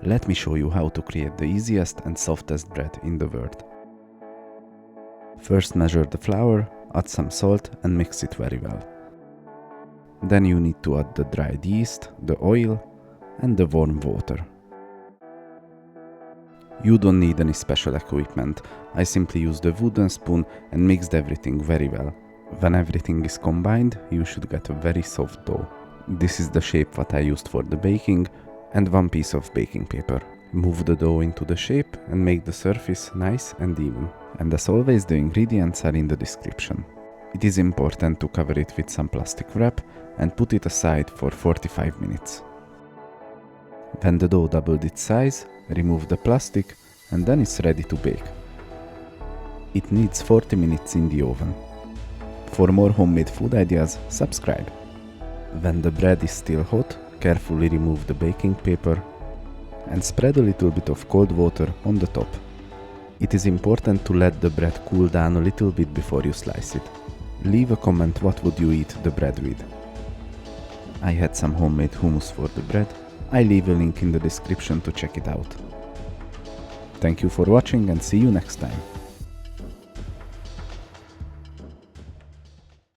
Let me show you how to create the easiest and softest bread in the world. First measure the flour, add some salt and mix it very well. Then you need to add the dried yeast, the oil and the warm water. You don't need any special equipment. I simply used a wooden spoon and mixed everything very well. When everything is combined, you should get a very soft dough. This is the shape what I used for the baking, and one piece of baking paper. Move the dough into the shape and make the surface nice and even. And as always, the ingredients are in the description. It is important to cover it with some plastic wrap and put it aside for 45 minutes. When the dough doubled its size, remove the plastic and then it's ready to bake. It needs 40 minutes in the oven. For more homemade food ideas, subscribe. When the bread is still hot, carefully remove the baking paper and spread a little bit of cold water on the top. It is important to let the bread cool down a little bit before you slice it. Leave a comment what would you eat the bread with. I had some homemade hummus for the bread. I leave a link in the description to check it out. Thank you for watching and see you next time.